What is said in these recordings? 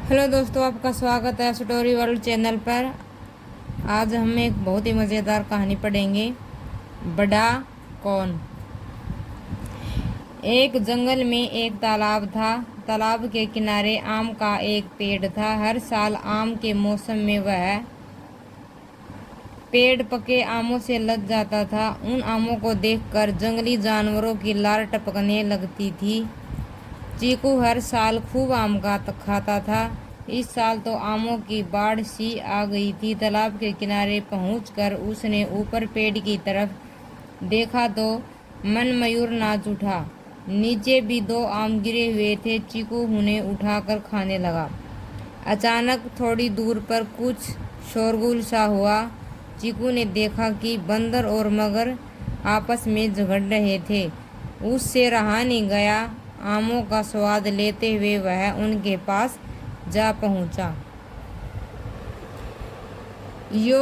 Hello दोस्तों, आपका स्वागत है स्टोरी वर्ल्ड चैनल पर। आज हम एक बहुत ही मज़ेदार कहानी पढ़ेंगे। बड़ा कौन। एक जंगल में एक तालाब था। तालाब के किनारे आम का एक पेड़ था। हर साल आम के मौसम में वह पेड़ पके आमों से लद जाता था। उन आमों को देखकर जंगली जानवरों की लार टपकने लगती थी। चीकू हर साल खूब आम खाता था। इस साल तो आमों की बाढ़ सी आ गई थी। तालाब के किनारे पहुंचकर उसने ऊपर पेड़ की तरफ देखा तो मन मयूर नाच उठा। नीचे भी दो आम गिरे हुए थे। चीकू उन्हें उठाकर खाने लगा। अचानक थोड़ी दूर पर कुछ शोरगुल सा हुआ। चीकू ने देखा कि बंदर और मगर आपस में झगड़ रहे थे। उससे रहा नहीं गया। आमों का स्वाद लेते हुए वह उनके पास जा पहुंचा। यो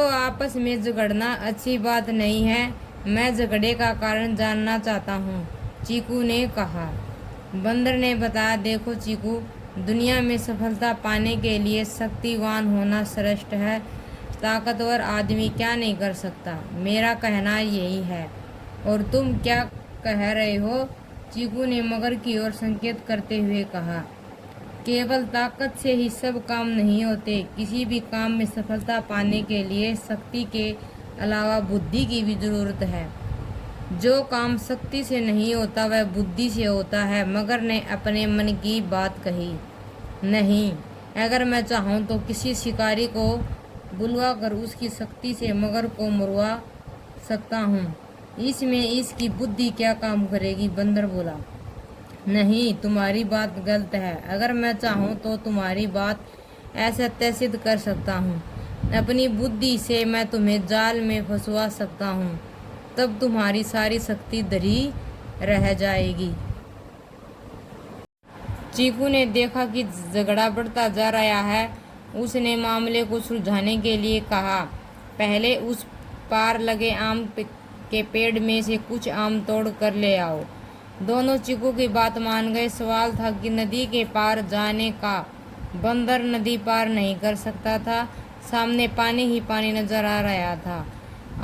आपस में झगड़ना अच्छी बात नहीं है। मैं झगड़े का कारण जानना चाहता हूँ, चीकू ने कहा। बंदर ने बताया, देखो चीकू, दुनिया में सफलता पाने के लिए शक्तिवान होना श्रेष्ठ है। ताकतवर आदमी क्या नहीं कर सकता, मेरा कहना यही है। और तुम क्या कह रहे हो? चीकू ने मगर की ओर संकेत करते हुए कहा। केवल ताकत से ही सब काम नहीं होते। किसी भी काम में सफलता पाने के लिए शक्ति के अलावा बुद्धि की भी जरूरत है। जो काम शक्ति से नहीं होता वह बुद्धि से होता है। मगर ने अपने मन की बात कही। नहीं, अगर मैं चाहूँ तो किसी शिकारी को बुलवा कर उसकी शक्ति से मगर को मरवा सकता हूँ। इसमें इसकी बुद्धि क्या काम करेगी? बंदर बोला। नहीं, तुम्हारी बात गलत है। अगर मैं चाहूँ तो तुम्हारी बात असत्य सिद्ध कर सकता हूँ। अपनी बुद्धि से मैं तुम्हें जाल में फंसवा सकता हूँ। तब तुम्हारी सारी शक्ति धरी रह जाएगी। चीकू ने देखा कि झगड़ा बढ़ता जा रहा है। उसने मामले को सुलझाने के लिए कहा, पहले उस पार लगे आम के पेड़ में से कुछ आम तोड़ कर ले आओ। दोनों चीकू की बात मान गए। सवाल था कि नदी के पार जाने का। बंदर नदी पार नहीं कर सकता था। सामने पानी ही पानी नजर आ रहा था।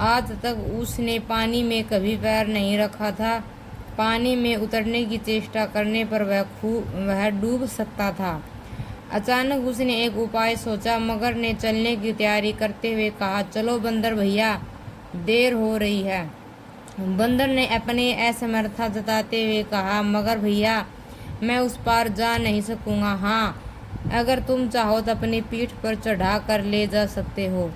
आज तक उसने पानी में कभी पैर नहीं रखा था। पानी में उतरने की चेष्टा करने पर वह डूब सकता था। अचानक उसने एक उपाय सोचा। मगर ने चलने की तैयारी करते हुए कहा, चलो बंदर भैया, देर हो रही है। बंदर ने अपने असमर्थता जताते हुए कहा, मगर भैया, मैं उस पार जा नहीं सकूंगा। हाँ, अगर तुम चाहो तो अपनी पीठ पर चढ़ा कर ले जा सकते हो।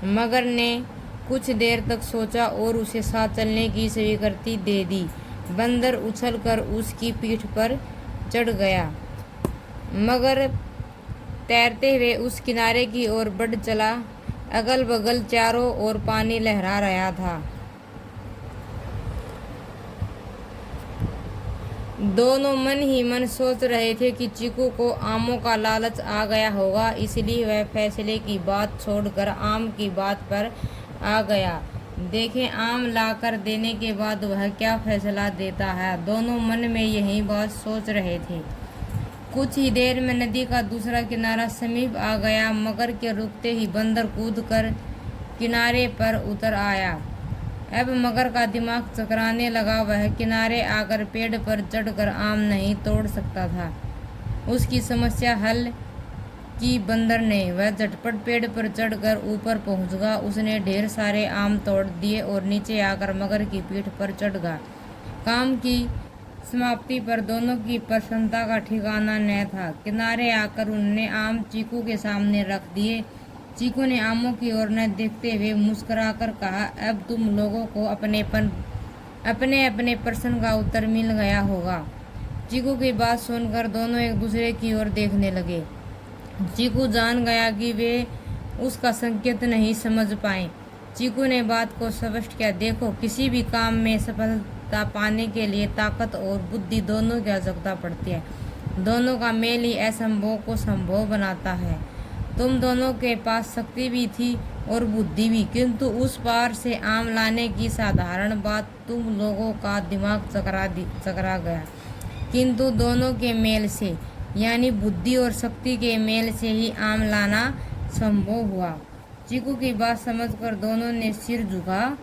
मगर ने कुछ देर तक सोचा और उसे साथ चलने की स्वीकृति दे दी। बंदर उछलकर उसकी पीठ पर चढ़ गया। मगर तैरते हुए उस किनारे की ओर बढ़ चला। अगल बगल चारों ओर पानी लहरा रहा था। दोनों मन ही मन सोच रहे थे कि चीकू को आमों का लालच आ गया होगा, इसलिए वह फैसले की बात छोड़कर आम की बात पर आ गया। देखें, आम लाकर देने के बाद वह क्या फैसला देता है। दोनों मन में यही बात सोच रहे थे। कुछ ही देर में नदी का दूसरा किनारा समीप आ गया। मगर के रुकते ही बंदर कूदकर किनारे पर उतर आया। अब मगर का दिमाग चकराने लगा। वह किनारे आकर पेड़ पर चढ़कर आम नहीं तोड़ सकता था। उसकी समस्या हल की बंदर ने। वह झटपट पेड़ पर चढ़कर ऊपर पहुंच गया। उसने ढेर सारे आम तोड़ दिए और नीचे आकर मगर की पीठ पर चढ़ गया। काम की समाप्ति पर दोनों की प्रसन्नता का ठिकाना न था। किनारे आकर उन्होंने आम चीकू के सामने रख दिए। चीकू ने आमों की ओर न देखते हुए मुस्कुराकर कहा, अब तुम लोगों को अपने अपने प्रश्न का उत्तर मिल गया होगा। चीकू की बात सुनकर दोनों एक दूसरे की ओर देखने लगे। चीकू जान गया कि वे उसका संकेत नहीं समझ पाए। चीकू ने बात को स्पष्ट किया, देखो, किसी भी काम में सफलता पाने के लिए ताकत और बुद्धि दोनों की आवश्यकता पड़ती है। दोनों का मेल ही असंभव को संभव बनाता है। तुम दोनों के पास शक्ति भी थी और बुद्धि भी, किंतु उस पार से आम लाने की साधारण बात तुम लोगों का दिमाग चकरा गया। किंतु दोनों के मेल से यानी बुद्धि और शक्ति के मेल से ही आम लाना संभव हुआ। चीकू की बात समझकर दोनों ने सिर झुका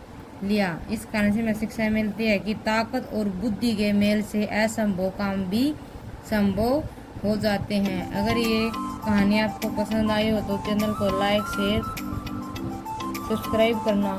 लिया। इस कारण से हमें शिक्षा मिलती है कि ताकत और बुद्धि के मेल से असंभव काम भी संभव हो जाते हैं। अगर ये कहानी आपको पसंद आई हो तो चैनल को लाइक शेयर सब्सक्राइब करना